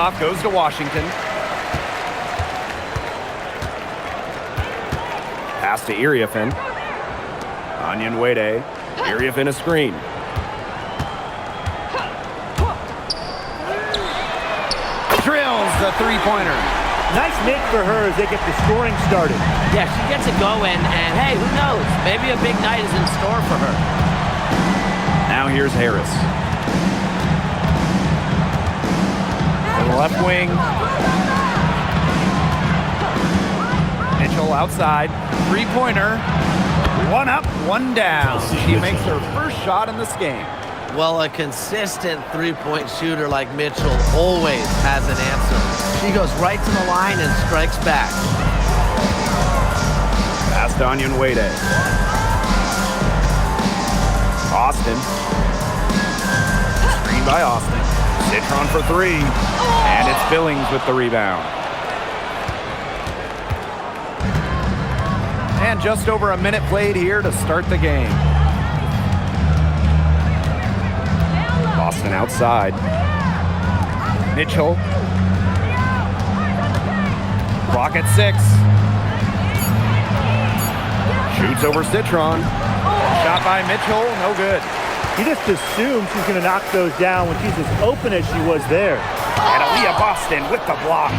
Handoff goes to Washington. Pass to Iriafin. Onyenwede. Iriafin a screen. Drills the three-pointer. Nice make for her as they get the scoring started. Yeah, she gets it going, and hey, who knows? Maybe a big night is in store for her. Now here's Harris. To the left wing. Mitchell outside. Three-pointer. One up, one down. She makes her first shot in this game. Well, a consistent three-point shooter like Mitchell always has an answer. She goes right to the line and strikes back. Pass to Onyenwede. Austin. Screen by Austin. Citron for three. And it's Billings with the rebound. And just over a minute played here to start the game. Boston outside. Mitchell. Clock at 6. Shoots over Citron. Shot by Mitchell, no good. You just assume she's going to knock those down when she's as open as she was there. And Aaliyah Boston with the block.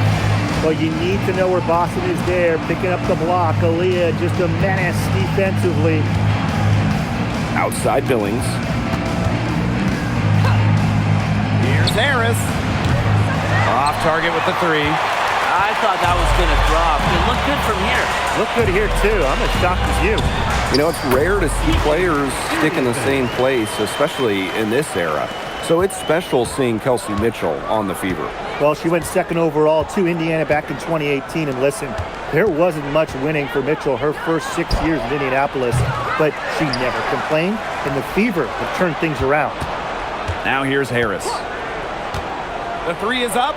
Well, you need to know where Boston is there, picking up the block. Aaliyah just a menace defensively. Outside Billings. Here's Harris. Off target with the three. I thought that was going to drop. It looked good from here. Look good here, too. I'm as shocked as you. You know, it's rare to see players stick in the same place, especially in this era. So it's special seeing Kelsey Mitchell on the Fever. Well, she went second overall to Indiana back in 2018. And listen, there wasn't much winning for Mitchell her first 6 years in Indianapolis, but she never complained, and the Fever have turned things around. Now here's Harris. The three is up,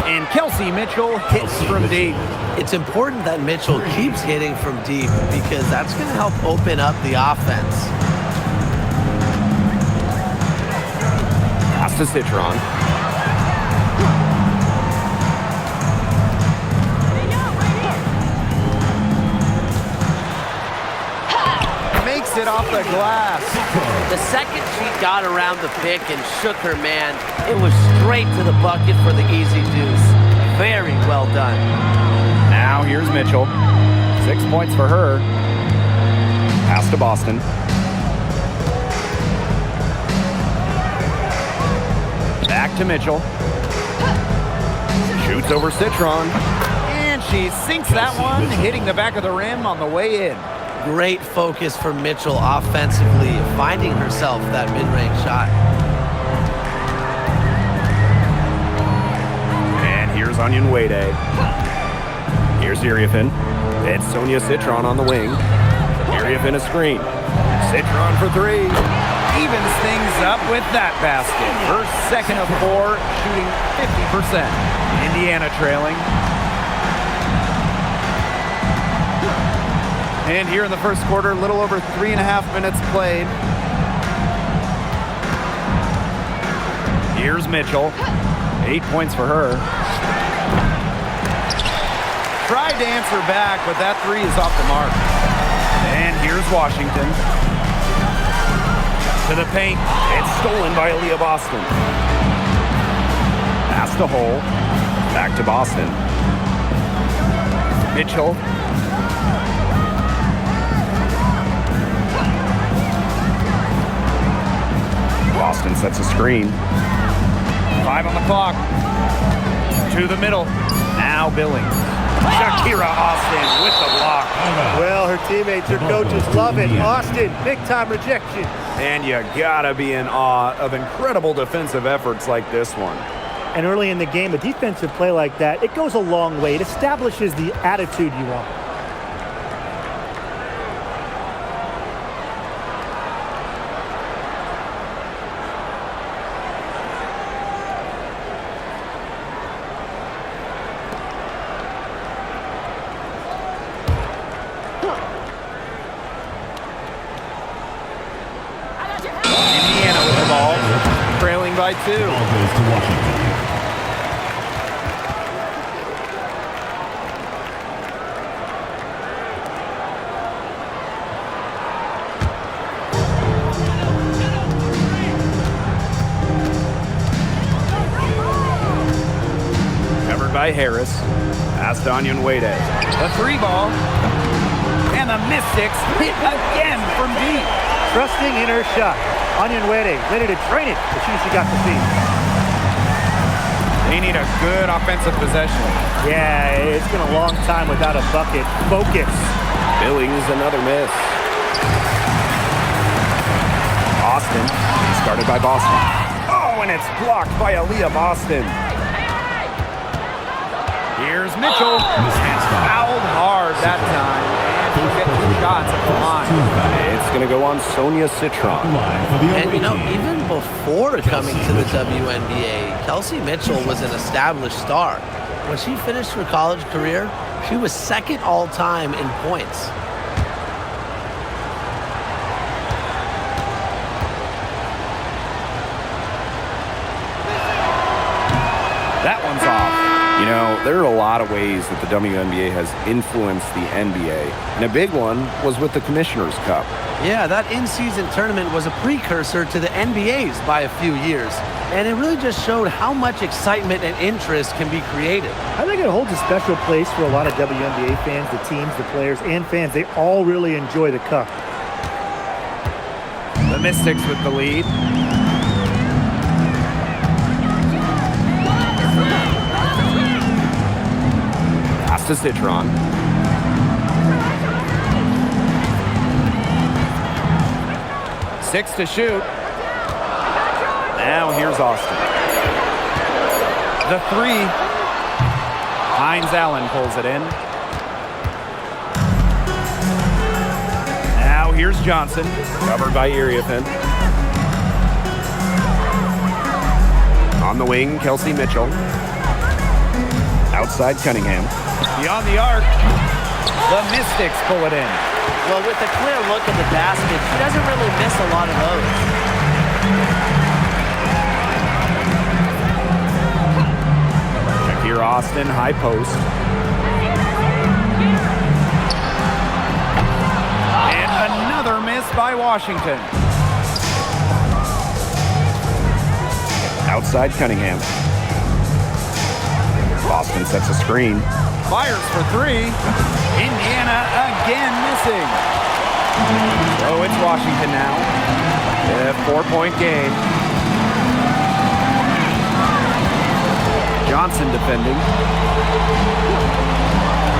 and Kelsey Mitchell hits from deep. It's important that Mitchell keeps hitting from deep because that's going to help open up the offense. Pass to Citron. Makes it off the glass. The second she got around the pick and shook her man, it was straight to the bucket for the easy deuce. Very well done. Now here's Mitchell. 6 points for her. Pass to Boston. Back to Mitchell. Shoots over Citron. And she sinks that one, hitting the back of the rim on the way in. Great focus for Mitchell offensively, finding herself that mid-range shot. And here's Onyenwede. Here's Iriafin. It's Sonia Citron on the wing. Iriafin a screen. Citron for three. Evens things up with that basket. Her second of 4, shooting 50%. Indiana trailing. And here in the first quarter, a little over 3.5 minutes played. Here's Mitchell. 8 points for her. Tried to answer back, but that three is off the mark. And here's Washington. To the paint. It's stolen by Aaliyah Boston. Pass to Hull. Back to Boston. Mitchell. Boston sets a screen. 5 on the clock. To the middle. Now Billings. Shakira Austin with the block. Well, her teammates, her coaches love it. Austin, big-time rejection. And you gotta be in awe of incredible defensive efforts like this one. And early in the game, a defensive play like that, it goes a long way. It establishes the attitude you want. Indiana with the ball, trailing by 2. by Harris. Pass to Onyenwere. The three ball. And the Mystics hit again from deep. Trusting in her shot. Onyenwere ready to drain it as soon as she got the feed. They need a good offensive possession. Yeah, it's been a long time without a bucket. Focus. Billings, another miss. Boston, started by Boston. Oh, and it's blocked by Aaliyah Boston. Here's Mitchell. Fouled hard that time. And she'll get 2 shots at the line. It's going to go on Sonia Citron. And, you know, even before coming to the WNBA, Kelsey Mitchell was an established star. When she finished her college career, she was second all-time in points. That one's off. You know, there are a lot of ways that the WNBA has influenced the NBA, and a big one was with the Commissioner's Cup. Yeah, that in-season tournament was a precursor to the NBA's by a few years, and it really just showed how much excitement and interest can be created. I think it holds a special place for a lot of WNBA fans, the teams, the players, and fans. They all really enjoy the cup. The Mystics with the lead. Pass to Citron. Six to shoot. Now here's Austin. The three. Hines Allen pulls it in. Now here's Johnson. Covered by Iriafen. On the wing, Kelsey Mitchell. Outside Cunningham. Beyond the arc. The Mystics pull it in. Well, with a clear look at the basket, she doesn't really miss a lot of those. Shakir Austin, high post. And another miss by Washington. Outside Cunningham. Boston sets a screen. Fires for three. Indiana again missing. So it's Washington now. A 4-point game. Johnson defending.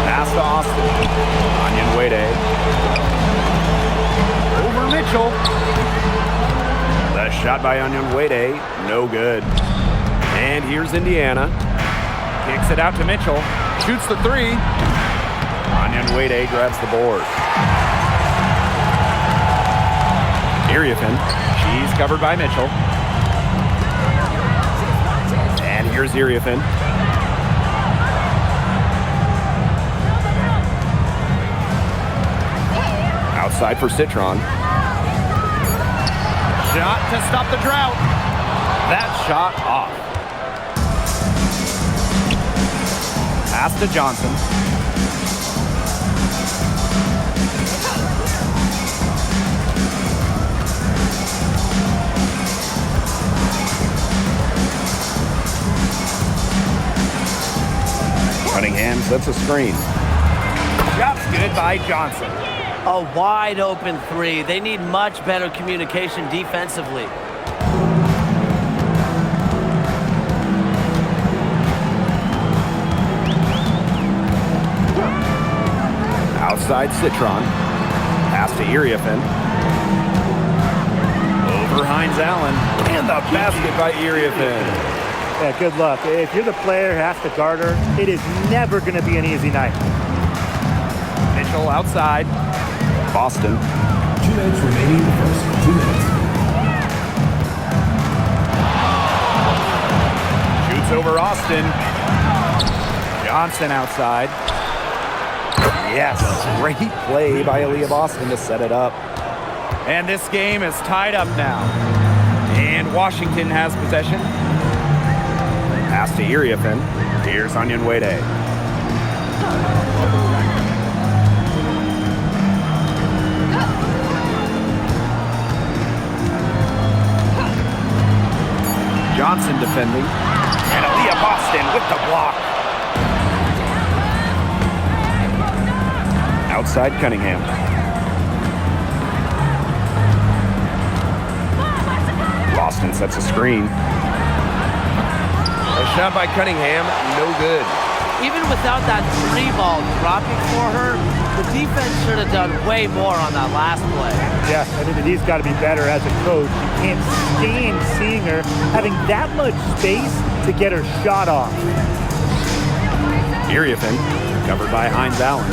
Pass to Austin. Onyenwere. Over Mitchell. The shot by Onyenwere, no good. And here's Indiana. Kicks it out to Mitchell. Shoots the three. Onyenwere grabs the board. Iriafen. She's covered by Mitchell. And here's Iriafen. Outside for Citron. Shot to stop the drought. That shot off. Pass to Johnson. Cunningham sets a screen. Shot's good by Johnson. A wide open three. They need much better communication defensively. Outside Citron. Pass to Iriafen. Over Hines Allen. And the basket by Iriafen. Yeah, good luck. If you're the player who has to guard her, it is never going to be an easy night. Mitchell outside. Boston. 2 minutes remaining in the first. 2 minutes. Shoots over Austin. Johnson outside. Yes, great play by Aaliyah Boston to set it up. And this game is tied up now. And Washington has possession. Pass to Iriafen. Here's Onyenwere. Johnson defending. And Aaliyah Boston with the block. Outside Cunningham. Boston sets a screen. A shot by Cunningham, no good. Even without that three ball dropping for her, the defense should have done way more on that last play. Yeah, I think that he's got to be better as a coach. You can't stand seeing her having that much space to get her shot off. Iriafen, covered by Hines Allen.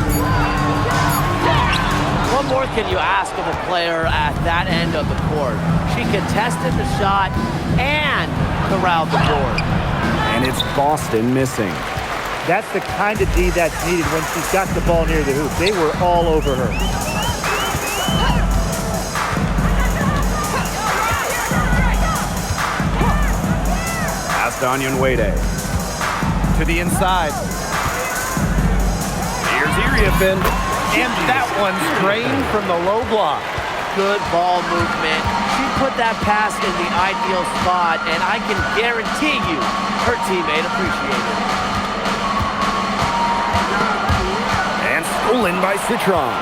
What more can you ask of a player at that end of the court? She contested the shot and corralled the board. And it's Boston missing. That's the kind of D that's needed when she's got the ball near the hoop. They were all over her. Astonyan Wade to the inside. Here's Iriafen, and that one's drained from the low block. Good ball movement. She put that pass in the ideal spot, and I can guarantee you her teammate appreciated it. And stolen by Citron.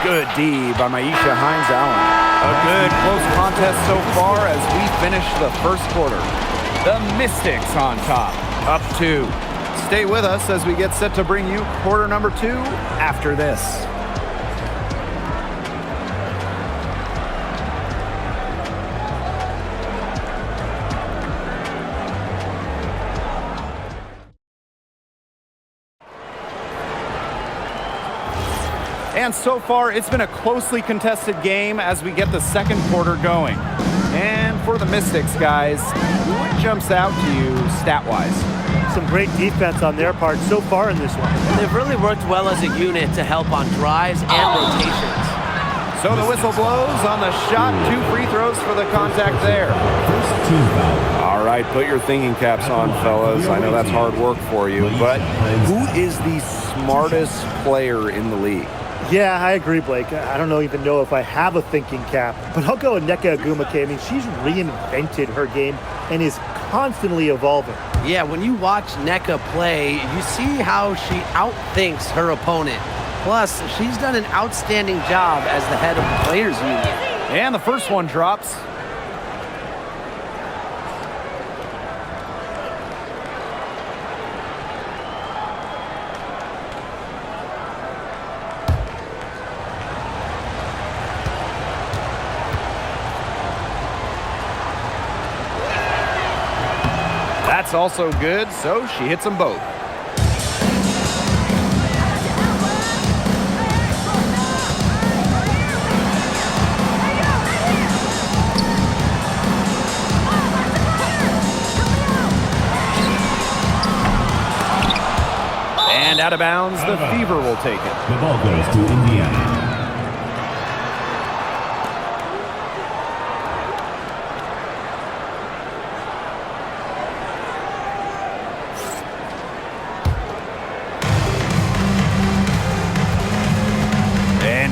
Good D by Maisha Hines Allen. A good close contest so far as we finish the first quarter. The Mystics on top, up 2. Stay with us as we get set to bring you quarter number 2 after this. And so far, it's been a closely contested game as we get the second quarter going. And for the Mystics, guys, what jumps out to you stat-wise? Some great defense on their part so far in this one. They've really worked well as a unit to help on drives and rotations. So the whistle blows on the shot. 2 free throws for the contact there. First team foul. All right, put your thinking caps on, fellas. I know that's hard work for you, but who is the smartest player in the league? Yeah, I agree, Blake. I don't even know if I have a thinking cap, but I'll go with Nneka Agumake. I mean, she's reinvented her game and is constantly evolving. Yeah, when you watch Nneka play, you see how she outthinks her opponent. Plus, she's done an outstanding job as the head of the Players Union. And the first one drops. That's also good, so she hits them both. And out of bounds, the Fever will take it. The ball goes to Indiana.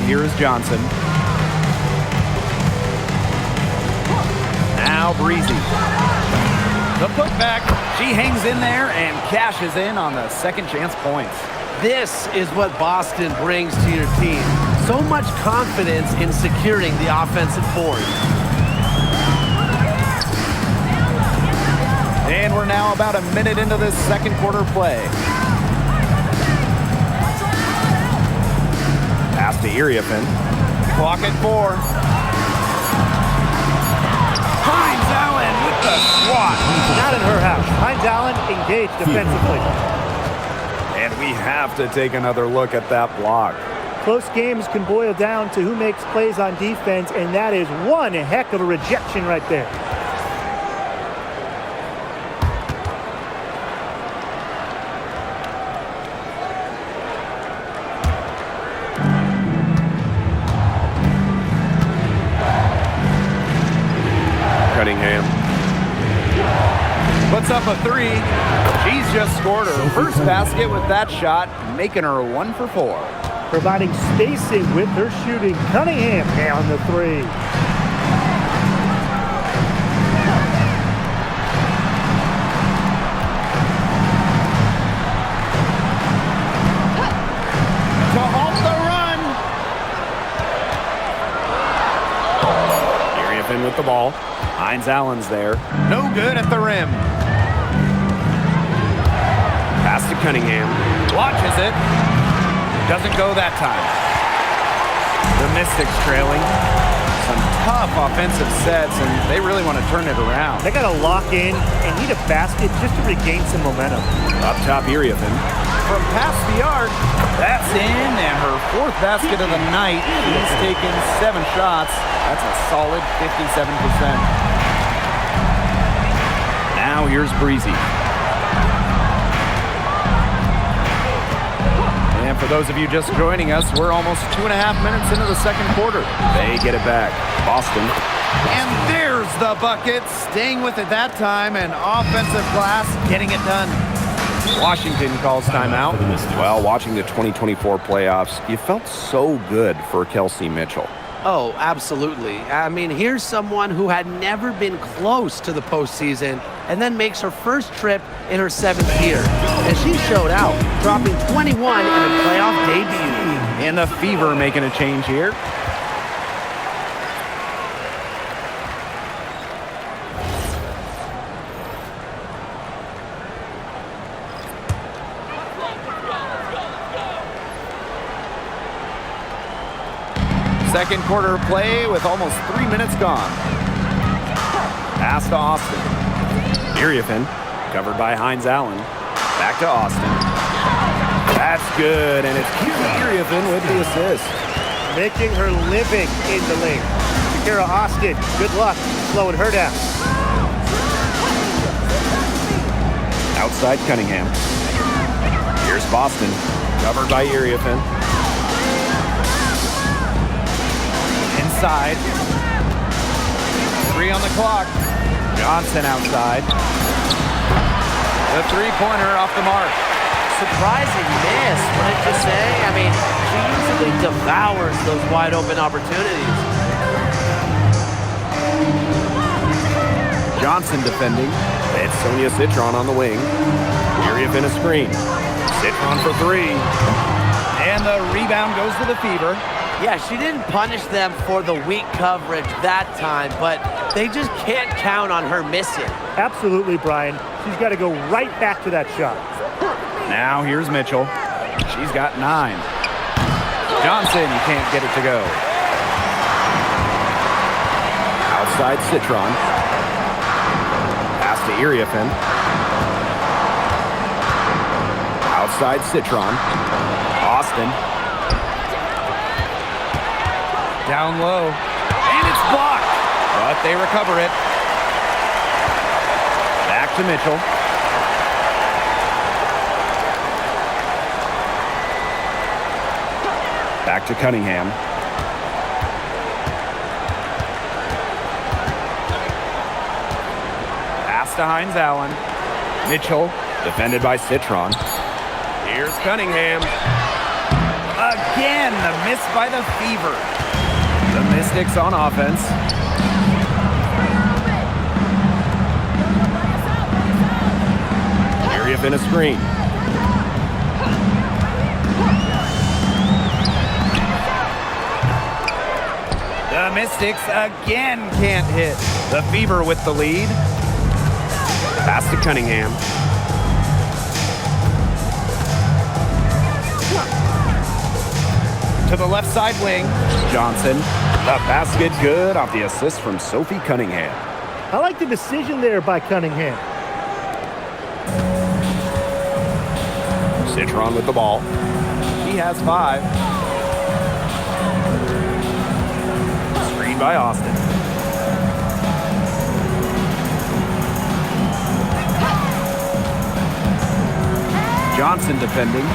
Here's Johnson. Now Breezy. The putback. She hangs in there and cashes in on the second chance points. This is what Boston brings to your team. So much confidence in securing the offensive board. And we're now about a minute into this second quarter play. Pass to Iriafen. Clock at 4. Hines Allen with the swat. Not in her house. Hines Allen engaged defensively. And we have to take another look at that block. Close games can boil down to who makes plays on defense, and that is one heck of a rejection right there. Cunningham puts up a 3. She's just scored her first basket with that shot, making her 1 for 4. Providing spacing with her shooting. Cunningham down the 3. with the ball. Hines Allen's there. No good at the rim. Pass to Cunningham. Launches it. Doesn't go that time. The Mystics trailing. Some tough offensive sets, and they really want to turn it around. They got to lock in and need a basket just to regain some momentum. Up top, Iriafen. From past the arc, that's in, and her 4th basket of the night. She's taken 7 shots. That's a solid 57%. Now here's Breezy. And for those of you just joining us, we're almost 2.5 minutes into the second quarter. They get it back. Boston. And there's the bucket. Staying with it that time, and offensive glass getting it done. Washington calls timeout. Well, watching the 2024 playoffs, you felt so good for Kelsey Mitchell. Oh, absolutely. I mean, here's someone who had never been close to the postseason and then makes her first trip in her 7th year. And she showed out, dropping 21 in a playoff debut. And the Fever making a change here. Second quarter play with almost 3 minutes gone. Pass to Austin. Iriafen, covered by Hines Allen. Back to Austin. That's good, and it's Iriafen with the assist. Making her living in the lane. Shakira Austin, good luck slowing her down. Outside Cunningham. Here's Boston, covered by Iriafen. Inside. 3 on the clock. Johnson outside. The three-pointer off the mark. Surprising miss, wouldn't you say? I mean, she usually devours those wide-open opportunities. Johnson defending. It's Sonia Citron on the wing. Iriafen a screen. Citron for 3. And the rebound goes to the Fever. Yeah, she didn't punish them for the weak coverage that time, but they just can't count on her missing. Absolutely, Brian. She's got to go right back to that shot. Now here's Mitchell. She's got 9. Johnson can't get it to go. Outside Citron. Pass to Iriafen. Outside Citron. Austin. Down low. And it's blocked. But they recover it. Back to Mitchell. Back to Cunningham. Pass to Hines Allen. Mitchell, defended by Citron. Here's Cunningham. Again, the miss by the Fever. The Mystics on offense. Iriafen a screen. The Mystics again can't hit. The Fever with the lead. Pass to Cunningham. To the left side wing. Johnson. The basket good off the assist from Sophie Cunningham. I like the decision there by Cunningham. Citron with the ball. He has 5. Screen by Austin. Johnson defending.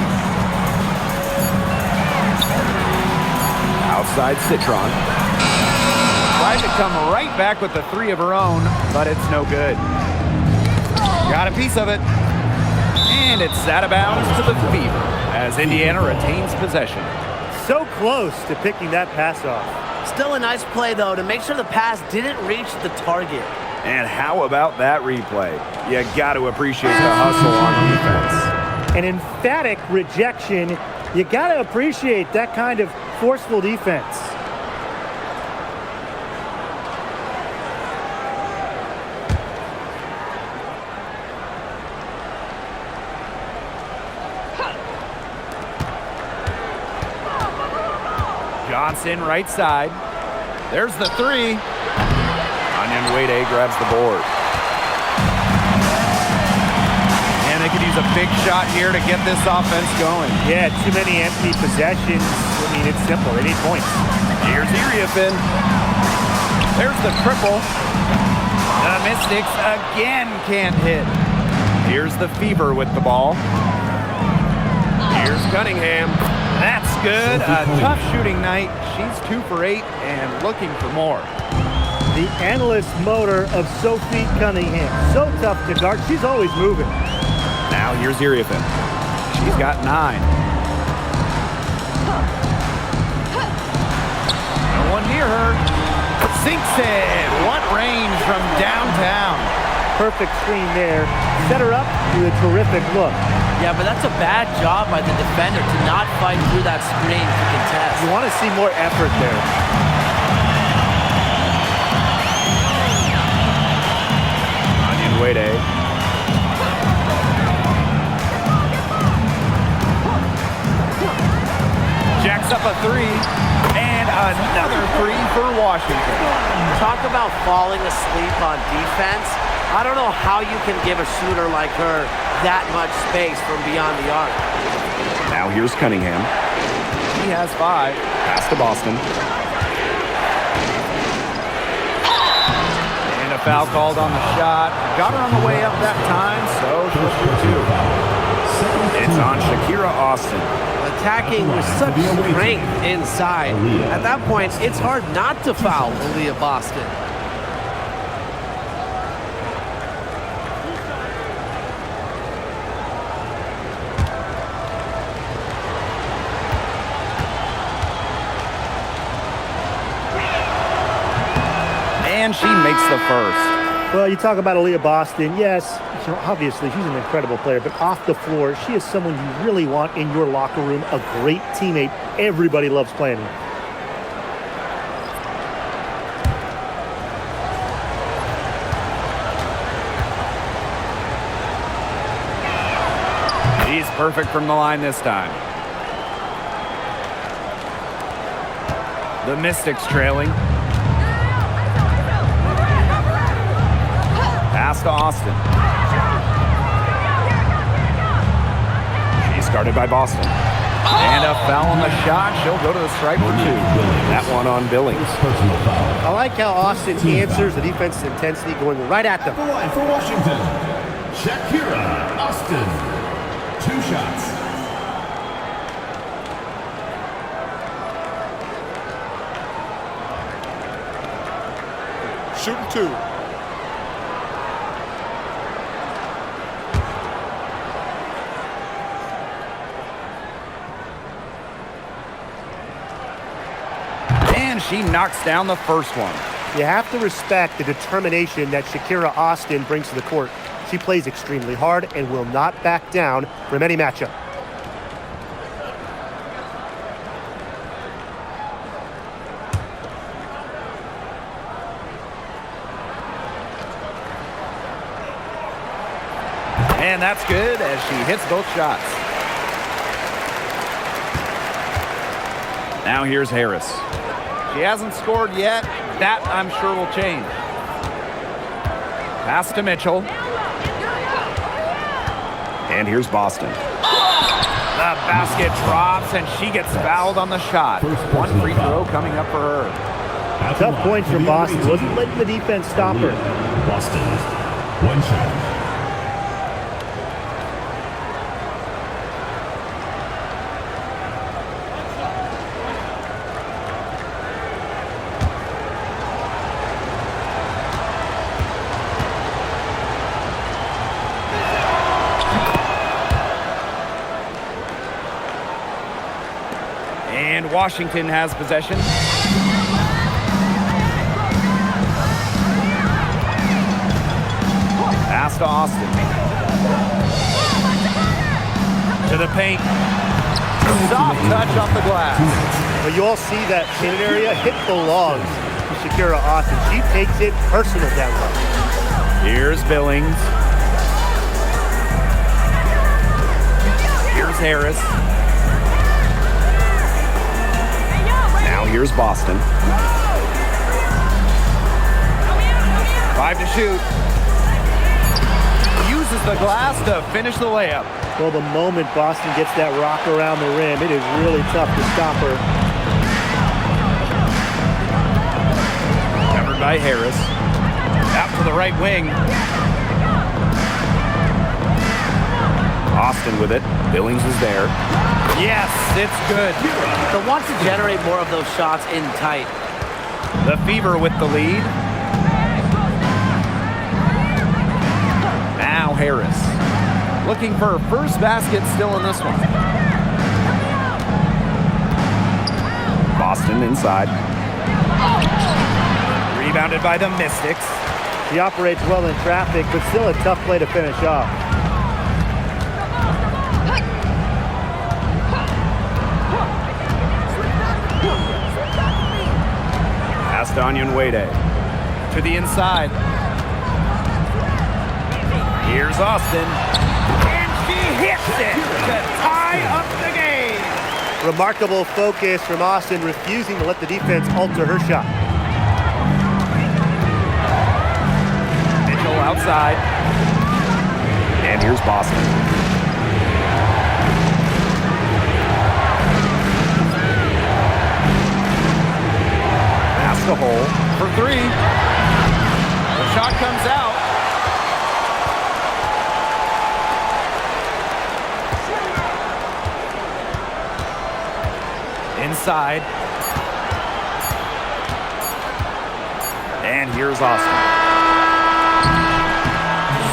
Outside Citron. Tried to come right back with the 3 of her own, but it's no good. Got a piece of it. And it's out of bounds to the Fever as Indiana retains possession. So close to picking that pass off. Still a nice play, though, to make sure the pass didn't reach the target. And how about that replay? You got to appreciate the hustle on defense. An emphatic rejection. You got to appreciate that kind of forceful defense. Johnson, right side. There's the three. Onion Wade grabs the board. And they could use a big shot here to get this offense going. Yeah, too many empty possessions. I mean, it's simple. They need points. Here's Iriafin. There's the triple. The Mystics again can't hit. Here's the Fever with the ball. Here's Cunningham. That's good. A tough shooting night. She's 2 for 8 and looking for more. The analyst motor of Sophie Cunningham. So tough to guard. She's always moving. Now here's Iriafin. She's got 9. No one near her. Sinks it. What range from downtown. Perfect screen there. Set her up with a terrific look. Yeah, but that's a bad job by the defender to not fight through that screen to contest. You want to see more effort there. Onion Wade. Jacks up a 3. And another 3 for Washington. Talk about falling asleep on defense. I don't know how you can give a shooter like her that much space from beyond the arc. Now here's Cunningham. He has 5. Pass to Boston. And a foul called on the shot. Got her on the way up that time, so she'll shoot 2. It's on Shakira Austin. Attacking with such strength inside. At that point, it's hard not to foul Aaliyah Boston. And she makes the first. Well, you talk about Aaliyah Boston. Yes, obviously she's an incredible player, but off the floor, she is someone you really want in your locker room, a great teammate. Everybody loves playing with. She's perfect from the line this time. The Mystics trailing. Pass to Austin. She's guarded by Boston. And a foul on the shot. She'll go to the stripe for 2. That one on Billings. I like how Austin answers the defense's intensity, going right at them. The line for Washington, Shakira Austin. 2 shots. Shooting 2. And she knocks down the first one. You have to respect the determination that Shakira Austin brings to the court. She plays extremely hard and will not back down from any matchup. And that's good as she hits both shots. Now here's Harris. She hasn't scored yet. That, I'm sure, will change. Pass to Mitchell. And here's Boston. The basket drops, and she gets fouled on the shot. 1 free throw coming up for her. Tough points from Boston. Wasn't letting the defense stop her. Boston, 1 shot. And Washington has possession. Pass to Austin. To the paint. Soft touch off the glass. But you all see that painted area hit belongs to Shakira Austin. She takes it personal down low. Here's Billings. Here's Harris. here's Boston. 5 to shoot. Uses the glass to finish the layup. Well, the moment Boston gets that rock around the rim, it is really tough to stop her. Covered by Harris. Out to the right wing. Austin with it. Billings is there. Yes, it's good. They'll want to generate more of those shots in tight. The Fever with the lead. Now Harris. Looking for her first basket still in this one. Boston inside. Rebounded by the Mystics. He operates well in traffic, but still a tough play to finish off. Astonian Wade to the inside. Here's Austin. And she hits it to tie up the game. Remarkable focus from Austin, refusing to let the defense alter her shot. Mitchell outside. And here's Boston. Pass the hole for 3. The shot comes out. Inside. And here's Austin.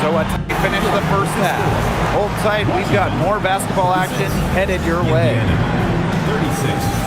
So a tight finish to the first half. Hold tight, we've got more basketball action headed your way. 36.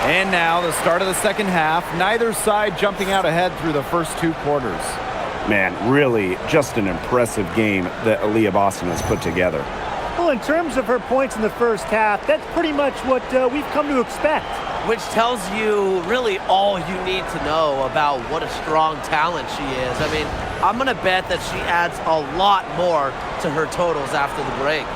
And now the start of the second half. Neither side jumping out ahead through the first 2 quarters. Man, really just an impressive game that Aaliyah Boston has put together. Well, in terms of her points in the first half, that's pretty much what we've come to expect. Which tells you really all you need to know about what a strong talent she is. I mean, I'm going to bet that she adds a lot more to her totals after the break.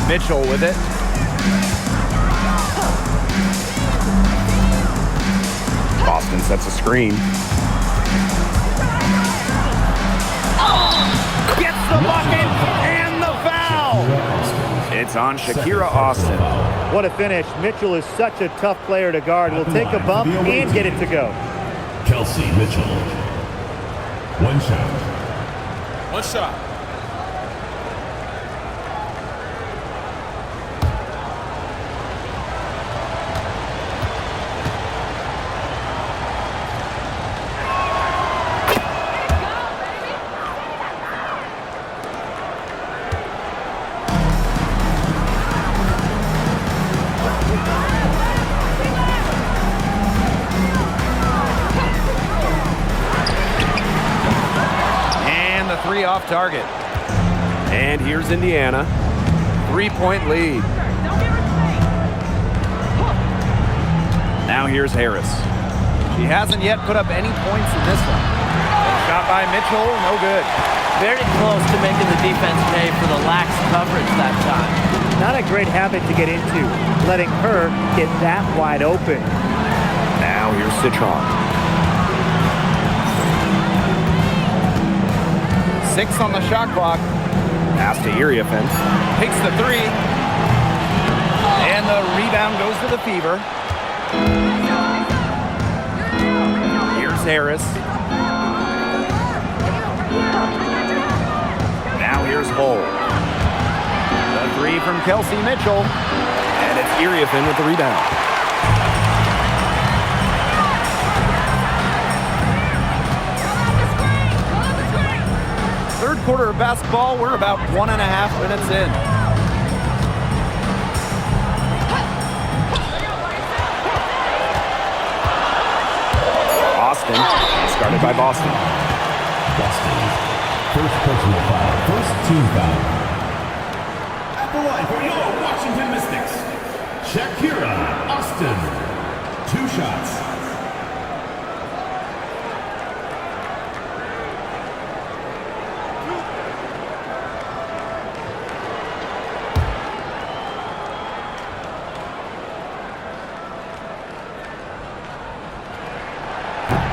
Mitchell with it. Boston sets a screen. Gets the bucket and the foul. It's on Shakira Austin. What a finish. Mitchell is such a tough player to guard. Will take a bump and get it to go. Kelsey Mitchell. 1 shot. 1 shot. Off target. And here's Indiana. 3-point lead. Now here's Harris. She hasn't yet put up any points in this one. Shot by Mitchell, no good. Very close to making the defense pay for the lax coverage that time. Not a great habit to get into, letting her get that wide open. Now here's Citron. 6 on the shot clock. Pass to Iriafin. Takes the three. And the rebound goes to the Fever. Here's Harris. Now here's Hull. The three from Kelsey Mitchell. And it's Iriafin with the rebound. Third quarter of basketball, we're about 1.5 minutes in. Boston, started by Boston. First personal foul. First team foul. At the line for your Washington Mystics, Shakira Austin. 2 shots.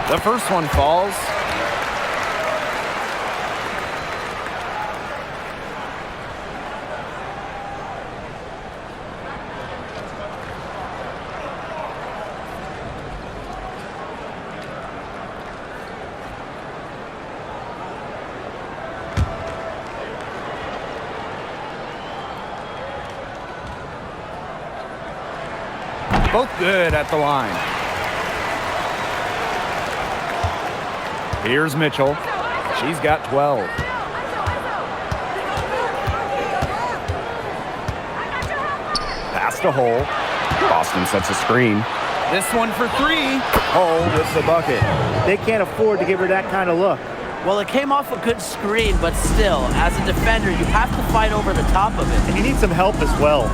The first one falls. Both good at the line. Here's Mitchell. She's got 12. Pass to Hull. Boston sets a screen. This one for 3. Hull with the bucket. They can't afford to give her that kind of look. Well, it came off a good screen, but still, as a defender, you have to fight over the top of it. And you need some help as well.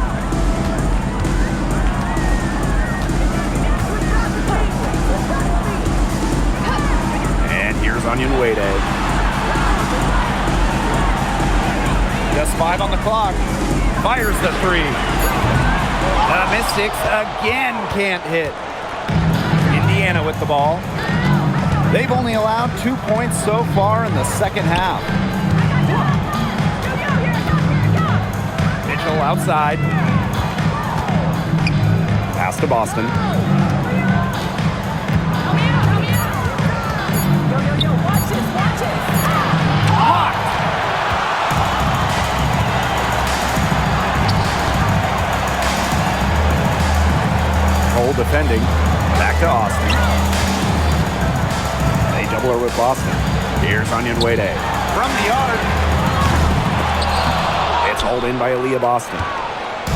Here's Onion Wade. Just 5 on the clock. Fires the 3. The Mystics again can't hit. Indiana with the ball. They've only allowed 2 points so far in the second half. Mitchell outside. Pass to Boston. Hull defending. Back to Austin. They double her with Boston. Here's Onion Wade. From the arc. It's hauled in by Aaliyah Boston.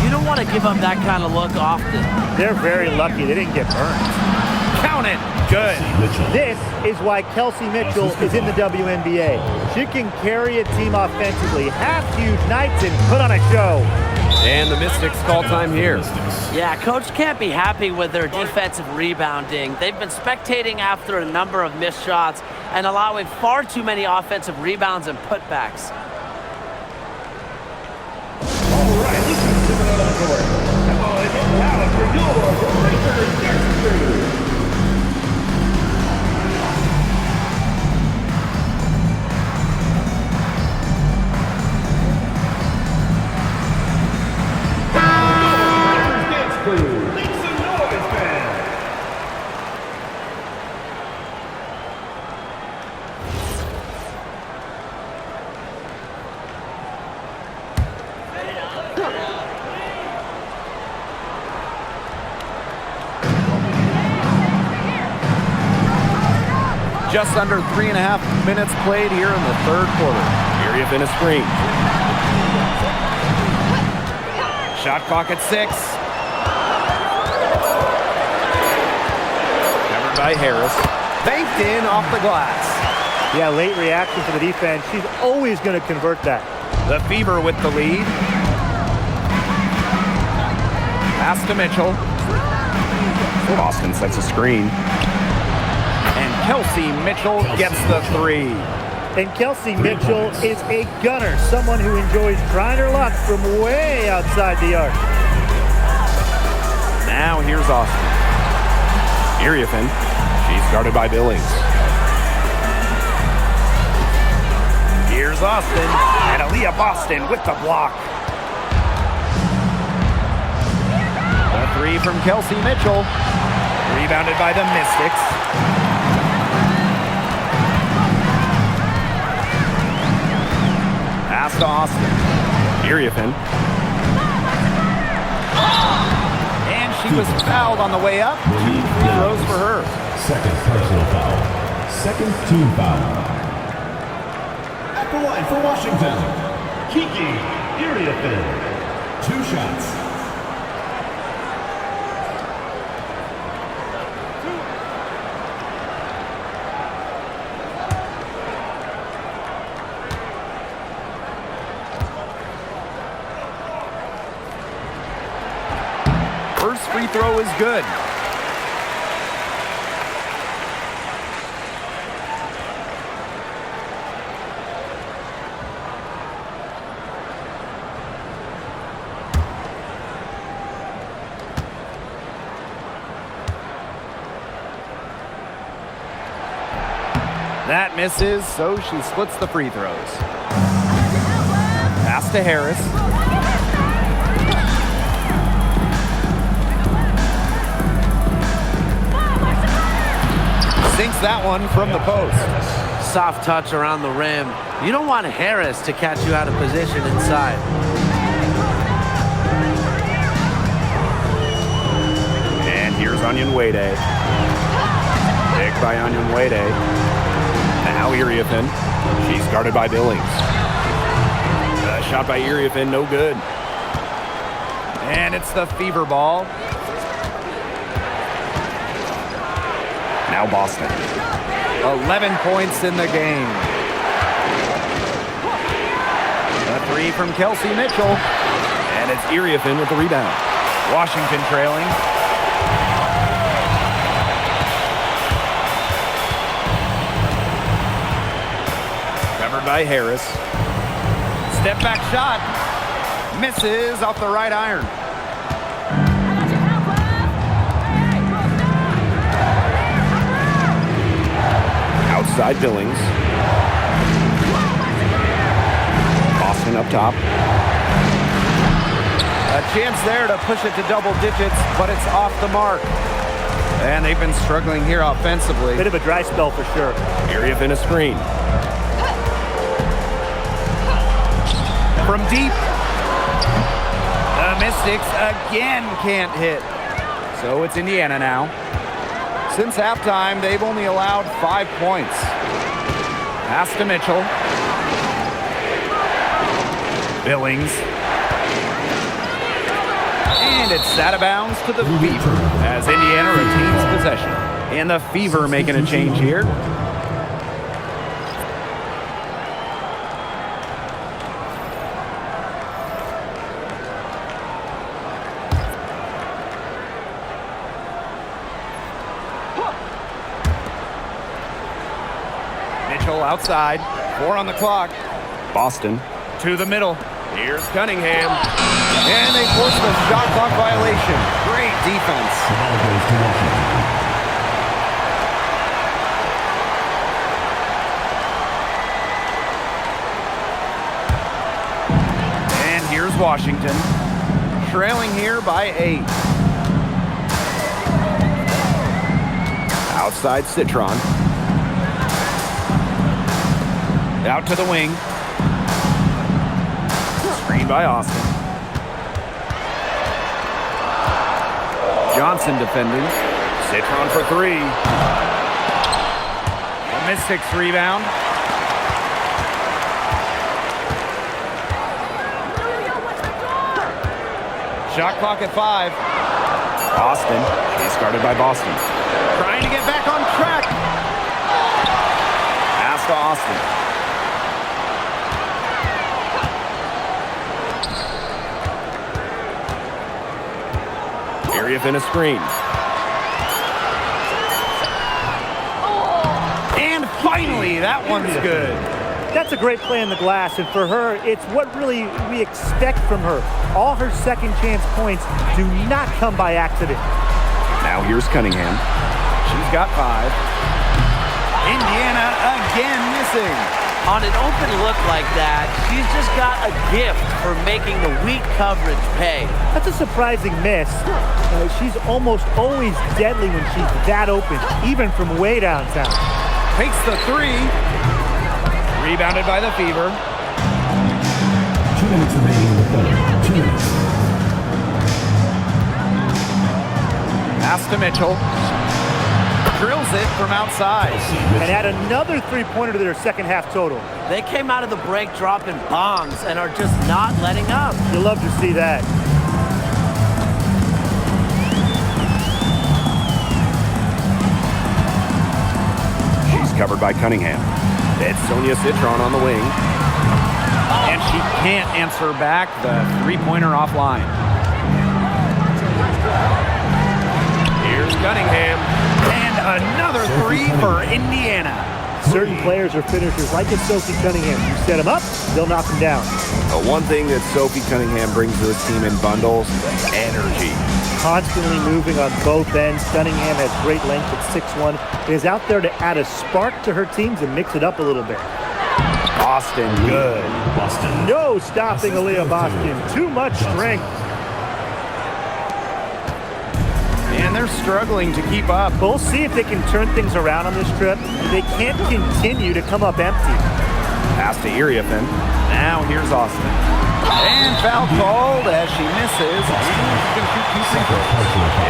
You don't want to give up that kind of look often. They're very lucky they didn't get burned. Count it. Good. This is why Kelsey Mitchell is in the WNBA. She can carry a team offensively, have huge nights, and put on a show. And the Mystics call time here. Yeah, coach can't be happy with their defensive rebounding. They've been spectating after a number of missed shots and allowing far too many offensive rebounds and putbacks. All right, listen to the court. Come on, it's time for your Lakers next crew. Just under 3.5 minutes played here in the third quarter. Iriafin a screen. Shot clock at 6. Covered by Harris. Banked in off the glass. Yeah, late reaction to the defense. She's always going to convert that. The Fever with the lead. Pass to Mitchell. Boston sets a screen. And Kelsey Mitchell gets the 3. And Kelsey Mitchell is a gunner, someone who enjoys trying her luck from way outside the arc. Now here's Austin. Iriafin. She's guarded by Billings. Here's Here's Austin, and Aaliyah Boston with the block. The three from Kelsey Mitchell. Rebounded by the Mystics. Pass to Austin. Iriefin. And she was fouled on the way up. 2 free throws for her. Second personal foul. Second team foul. At the line for Washington, Kiki Iriefin. 2 shots. First free throw is good. That misses, so she splits the free throws. Pass to Harris. Sinks that one from the post. Soft touch around the rim. You don't want Harris to catch you out of position inside. And here's Onion Wade. Pick by Onion Wade. Now Iriefin. She's guarded by Billings. Shot by Iriefin, no good. And it's the Fever ball. Now Boston. 11 points in the game. The three from Kelsey Mitchell. And it's Iriefin with the rebound. Washington trailing. Covered by Harris. Step back shot. Misses off the right iron. Outside Billings. Boston up top. A chance there to push it to double digits, but it's off the mark. And they've been struggling here offensively. Bit of a dry spell for sure. Iriefin a screen. From deep. The Mystics again can't hit. So it's Indiana now. Since halftime, they've only allowed 5 points. Pass to Mitchell. Billings. And it's out of bounds to the Fever as Indiana retains possession. And the Fever making a change here. Mitchell outside. 4 on the clock. Boston to the middle. Here's Cunningham. And they force the shot clock violation. Great defense. The ball goes to Washington. And here's Washington. Trailing here by 8. Outside Citron. Out to the wing. Screen by Austin. Johnson defending. Citron for 3. The Mystics rebound. Shot clock at 5. Austin. She's guarded by Boston. Trying to get back on track. Pass to Austin. Iriefin a screen. And finally, that one's good. That's a great play on the glass, and for her, it's what really we expect from her. All her second chance points do not come by accident. Now here's Cunningham. She's got 5. Indiana again missing. On an open look like that, she's just got a gift for making the weak coverage pay. That's a surprising miss. She's almost always deadly when she's that open, even from way downtown. Takes the three. Rebounded by the Fever. 2 minutes remaining in the third. 2 minutes. Pass to Mitchell. Drills it from outside. And add another three-pointer to their second half total. They came out of the break dropping bombs and are just not letting up. You'll love to see that. She's covered by Cunningham. It's Sonia Citron on the wing. And she can't answer back the three-pointer offline. Here's Cunningham. And another three for Indiana. Certain players are finishers, like it's Sophie Cunningham. You set them up, they'll knock them down. The one thing that Sophie Cunningham brings to this team in bundles, energy. Constantly moving on both ends. Cunningham has great length at 6'1". Is out there to add a spark to her teams and mix it up a little bit. Boston, good. Boston. No stopping Aaliyah Boston. Too much strength. And they're struggling to keep up. We'll see if they can turn things around on this trip. They can't continue to come up empty. Pass to Iriafen. Now here's Austin. And foul called as she misses.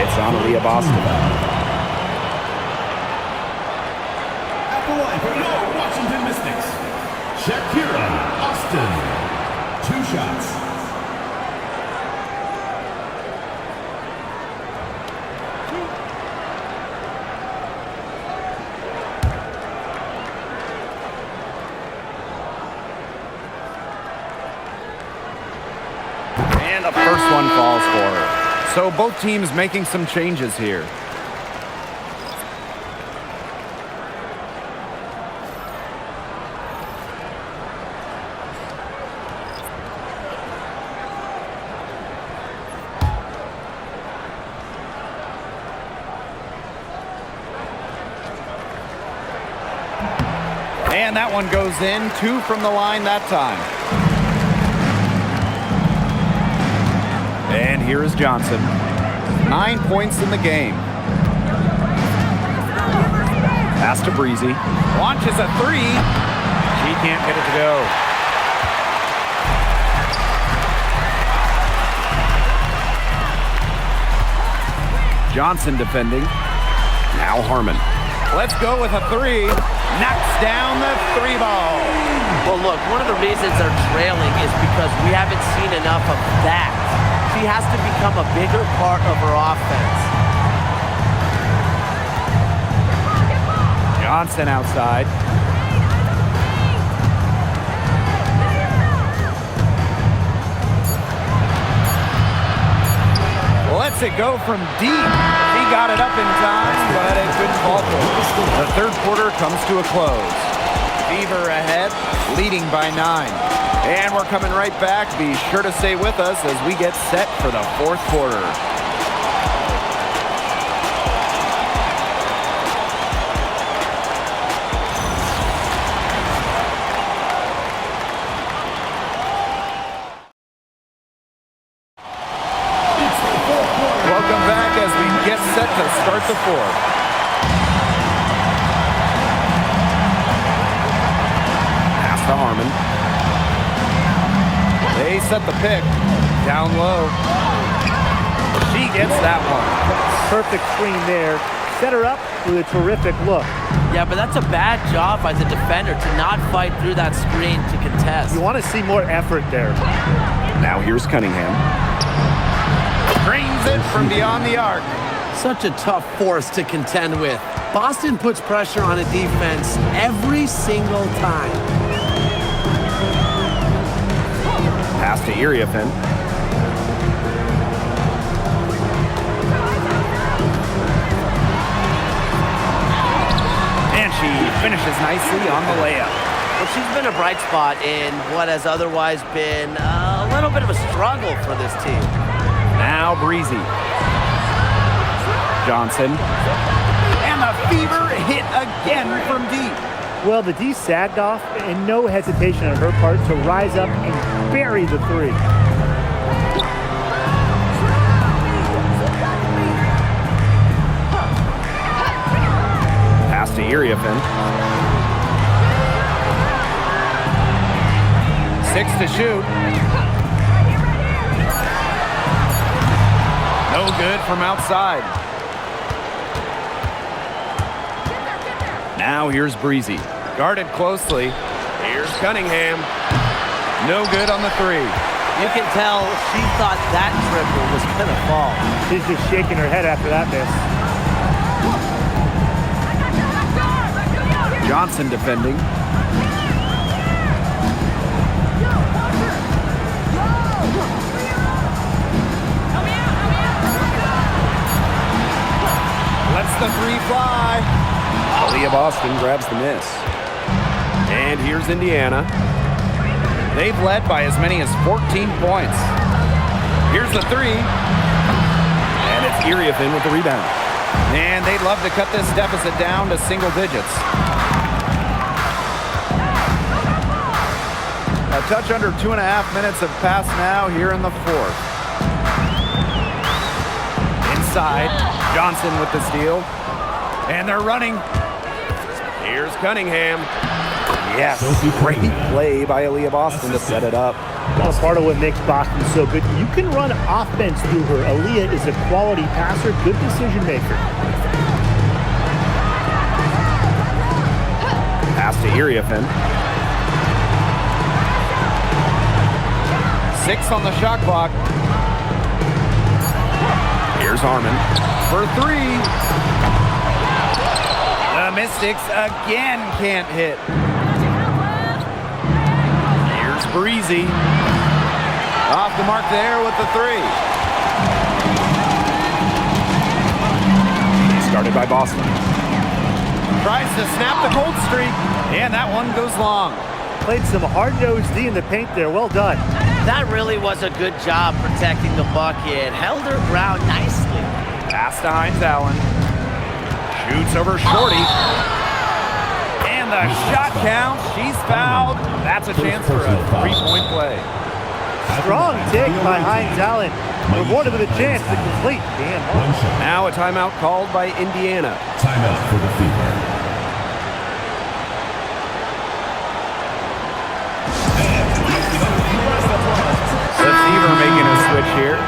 It's on Aaliyah Boston. At the line for your Washington Mystics, Shakira Austin. 2 shots. And the first one falls for her. So both teams making some changes here. And that one goes in. 2 from the line that time. And here is Johnson. 9 points in the game. Pass to Breezy. Launches a three. She can't get it to go. Johnson defending. Now Harmon. Let's go with a three. Knocks down the three ball. Well, look, one of the reasons they're trailing is because we haven't seen enough of that. She has to become a bigger part of her offense. Johnson outside. Lets it go from deep. He got it up in time, but it couldn't fall for it. The third quarter comes to a close. Fever ahead, leading by 9. And we're coming right back. Be sure to stay with us as we get set for the fourth quarter. Welcome back as we get set to start the fourth. Pass to Harmon. They set the pick. Down low. She gets that one. Perfect screen there. Set her up with a terrific look. Yeah, but that's a bad job by the defender to not fight through that screen to contest. You want to see more effort there. Now here's Cunningham. Drains it from beyond the arc. Such a tough force to contend with. Boston puts pressure on a defense every single time. Pass to Iriafen. And she finishes nicely on the layup. Well, she's been a bright spot in what has otherwise been a little bit of a struggle for this team. Now Breezy. Johnson. And the Fever hit again from deep. Well, the D sagged off, and no hesitation on her part to rise up and bury the three. Pass to Iriafin. 6 to shoot. No good from outside. Now here's Breezy. Guarded closely. Here's Cunningham. No good on the three. You can tell she thought that triple was going to fall. She's just shaking her head after that miss. Johnson defending. Lets the three fly. Aaliyah Boston grabs the miss. And here's Indiana. They've led by as many as 14 points. Here's the three. And it's Iriafin with the rebound. And they'd love to cut this deficit down to single digits. A touch under 2.5 minutes have passed now here in the fourth. Inside, Johnson with the steal. And they're running. Here's Cunningham. Yes, great play by Aaliyah Boston to set it up. Well, part of what makes Boston so good, you can run offense through her. Aaliyah is a quality passer, good decision maker. Pass to Iriafin. 6 on the shot clock. Here's Harmon for three. The Mystics again can't hit. Here's Breezy. Off the mark there with the three. Started by Boston. Tries to snap the cold streak, and that one goes long. Played some hard-nosed D in the paint there. Well done. That really was a good job protecting the bucket. Held her ground nicely. Pass to Hines Allen. Shoots over Shorty. And the shot count. She's fouled. That's a chance for a three-point play. Strong take by Hines Allen. Rewarded with a chance to complete. Now a timeout called by Indiana. Timeout for the Fever. The Fever making a switch here.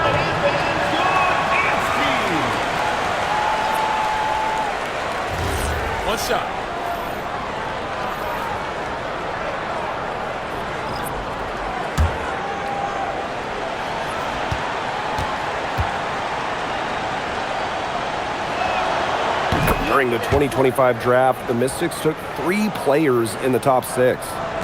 One shot. During the 2025 draft, the Mystics took 3 players in the top 6.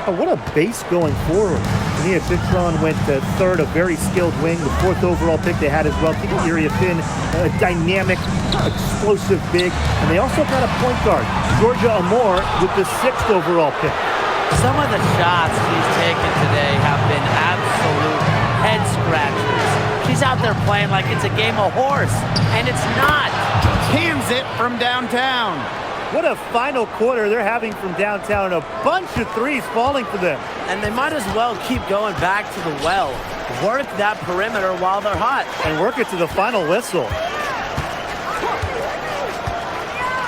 Oh, what a base going forward. Citron went third, a very skilled wing, the 4th overall pick they had as well. Keeping Iriafin, a dynamic, explosive big. And they also got a point guard, Georgia Amore, with the 6th overall pick. Some of the shots she's taken today have been absolute head scratchers. She's out there playing like it's a game of horse, and it's not. Hands it from downtown. What a final quarter they're having from downtown. A bunch of threes falling for them. And they might as well keep going back to the well. Work that perimeter while they're hot. And work it to the final whistle.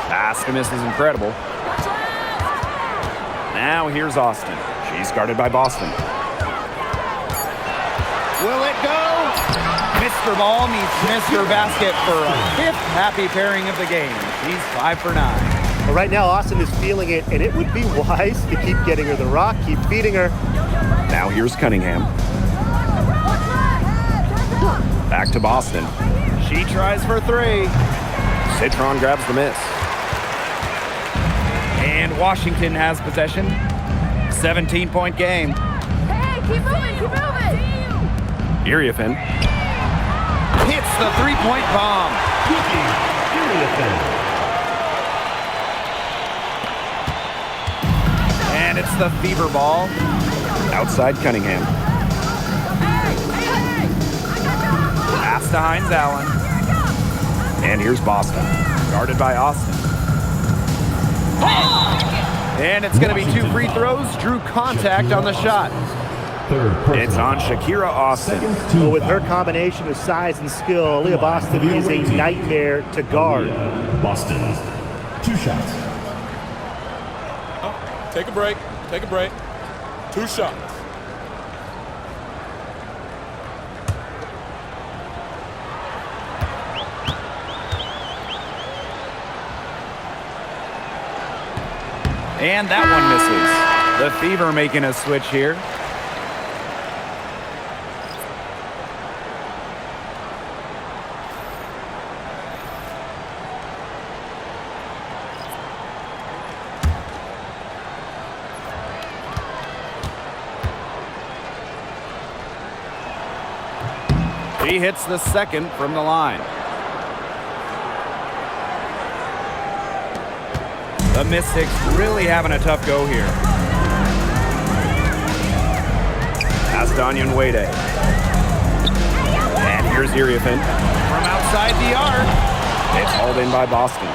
Pass to miss is incredible. Now here's Austin. She's guarded by Boston. Will it go? Mr. Ball meets Mr. Basket for a 5th happy pairing of the game. She's 5 for 9. But right now, Austin is feeling it, and it would be wise to keep getting her the rock, keep feeding her. Now here's Cunningham. Back to Boston. She tries for 3. Citron grabs the miss. And Washington has possession. 17-point game. Hey, keep moving. Iriafin hits the 3-point bomb. And it's the Fever ball. Outside Cunningham. Pass to Hines Allen. And here's Boston. Guarded by Austin. And it's going to be 2 free throws. Drew contact on the shot. Third personal It's on foul. Shakira Austin. Second team Well, with her foul. combination of size and skill, Aaliyah Boston is a nightmare to guard. Boston. 2 shots. Take a break. Take a break. 2 shots. And that one misses. The Fever making a switch here. He hits the second from the line. The Mystics really having a tough go here. Pass to Wade. And here's Iriefin from outside the arc. It's hauled in by Boston.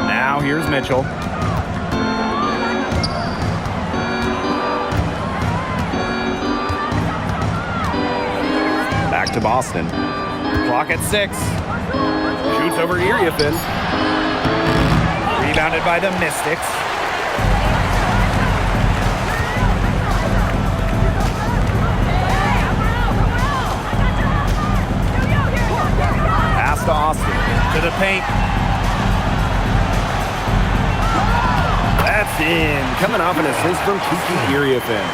Now here's Mitchell. Back to Boston. Clock at 6. Shoots over Iriefin. Rebounded by the Mystics. Pass to Austin. To the paint. That's in. Coming off an assist from Kiki Iriefin.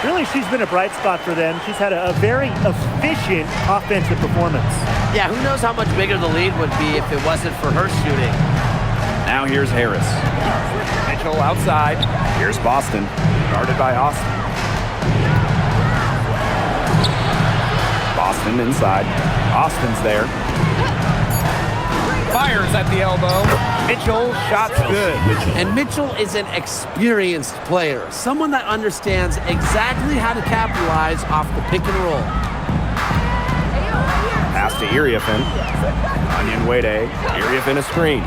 Really, she's been a bright spot for them. She's had a very efficient offensive performance. Yeah, who knows how much bigger the lead would be if it wasn't for her shooting. Now here's Harris. Mitchell outside. Here's Boston. Guarded by Austin. Boston inside. Austin's there. Fires at the elbow. Mitchell, shot's good. And Mitchell is an experienced player, someone that understands exactly how to capitalize off the pick and roll. Pass to Iriefin. Wade. Iriefin a screen.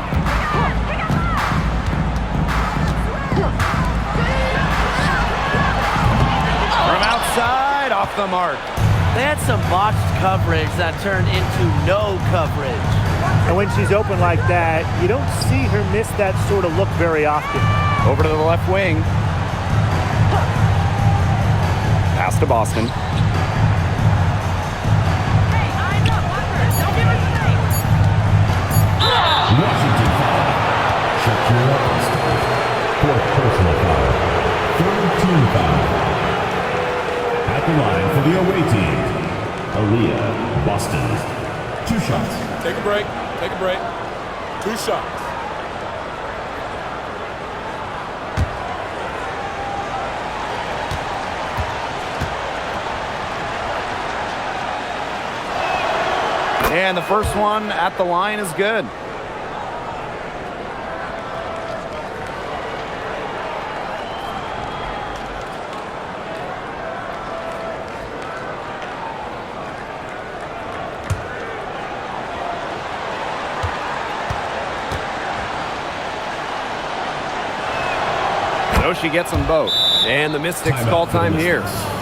From outside, off the mark. They had some botched coverage that turned into no coverage. And when she's open like that, you don't see her miss that sort of look very often. Over to the left wing. Pass to Boston. Washington foul. Shakira Austin. 4th personal foul. 3rd team foul. At the line for the away team, Aaliyah Boston. 2 shots. Take a break. Take a break. 2 shots. And the first one at the line is good. So she gets them both. And the Mystics call time here.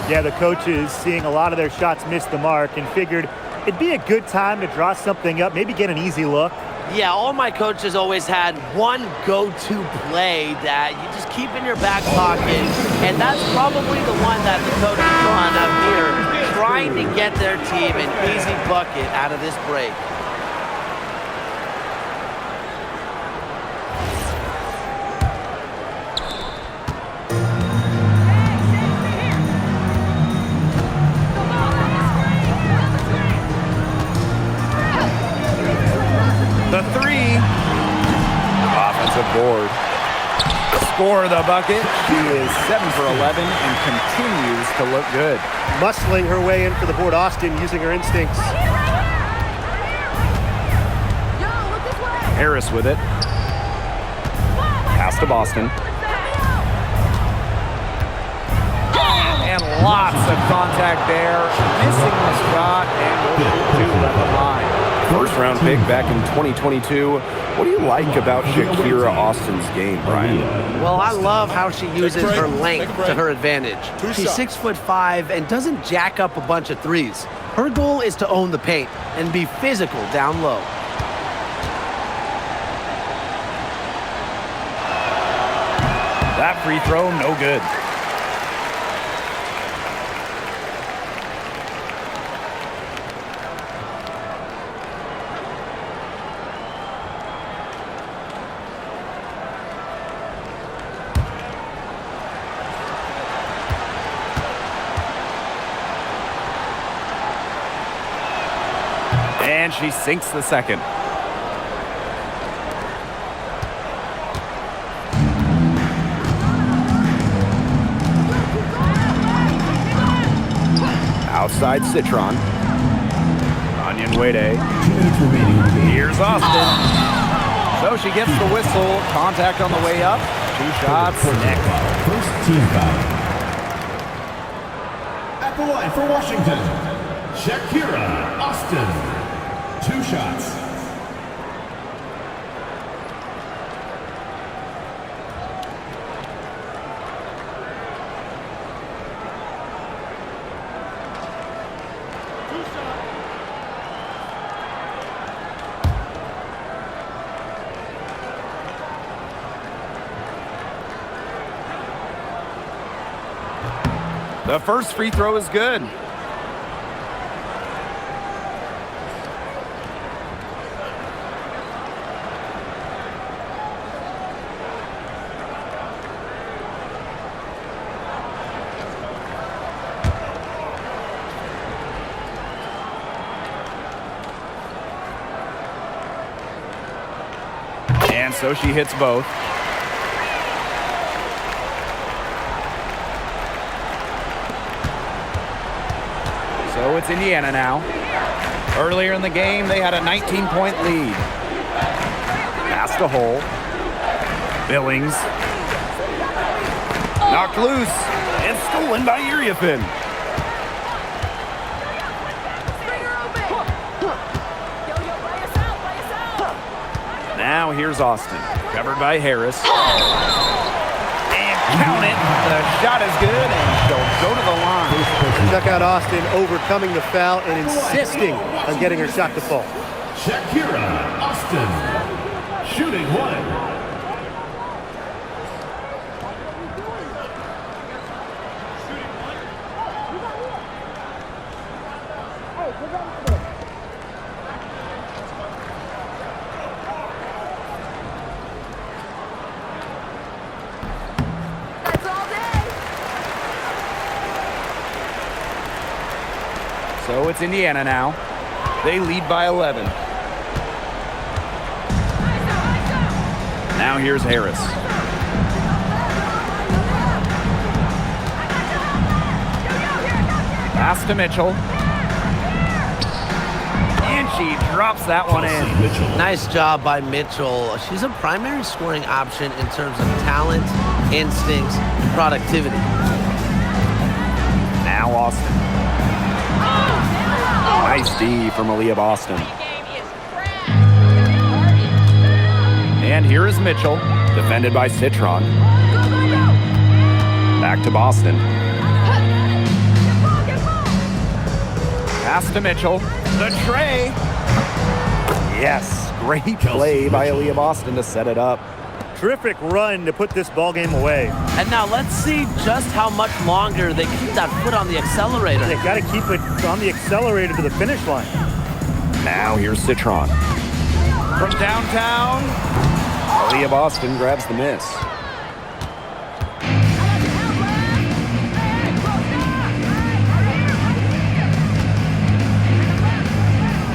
Yeah, the coaches seeing a lot of their shots miss the mark and figured it'd be a good time to draw something up, maybe get an easy look. Yeah, all my coaches always had one go-to play that you just keep in your back pocket, and that's probably the one that the coach is drawing up here, trying to get their team an easy bucket out of this break. The 3. Offensive board. Score the bucket. She is 7 for 11 and continues to look good. Muscling her way in for the board. Austin using her instincts. Harris with it. Pass to Boston. And lots of contact there. Missing the shot and will shoot at the line. First-round pick back in 2022. What do you like about Shakira Austin's game, Brian? Well, I love how she uses her length to her advantage. She's 6'5" and doesn't jack up a bunch of threes. Her goal is to own the paint and be physical down low. That free throw, no good. And she sinks the second. Outside Citron. Onion Wade. Here's Austin. So she gets the whistle. Contact on the way up. 2 shots next. First team foul. At the line for Washington, Shakira Austin. 2 shots. The first free throw is good. And so she hits both. So it's Indiana now. Earlier in the game, they had a 19-point lead. Pass to Hole. Billings. Knocked loose and stolen by Iriafin. Now here's Austin, covered by Harris. And count it. The shot is good, and she'll go to the line. Check out Austin overcoming the foul and insisting on getting her shot to fall. Shakira Austin, shooting 1. So it's Indiana now. They lead by 11. Now here's Harris. Pass to Mitchell. And she drops that one in. Nice job by Mitchell. She's a primary scoring option in terms of talent, instincts, and productivity. Now Austin. Nice D from Aaliyah Boston. And here is Mitchell, defended by Citron. Back to Boston. Pass to Mitchell. The tray. Yes, great play by Aaliyah Boston to set it up. Terrific run to put this ball game away. And now let's see just how much longer they keep that foot on the accelerator. They got to keep it on the accelerator to the finish line. Now here's Citron. From downtown, Aaliyah Boston grabs the miss.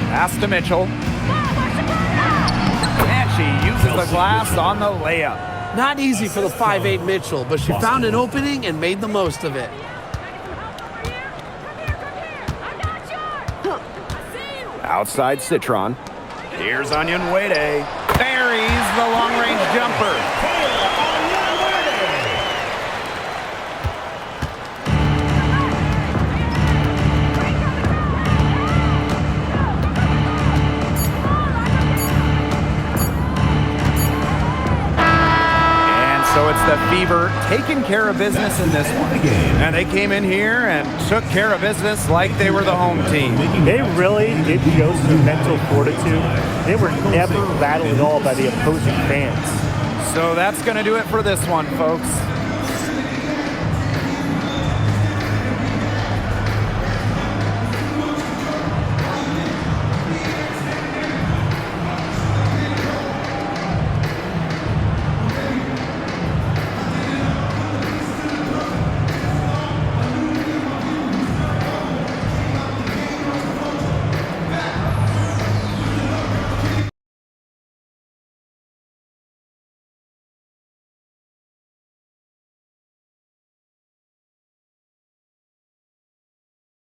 Pass to Mitchell. And she uses the glass on the layup. Not easy for the 5'8" Mitchell, but she found an opening and made the most of it. Outside Citron. Here's Onion Wade. Buries the long-range jumper. taken care of business in this one. And they came in here and took care of business like they were the home team. They really did show some mental fortitude. They were never rattled at all by the opposing fans. So that's going to do it for this one, folks.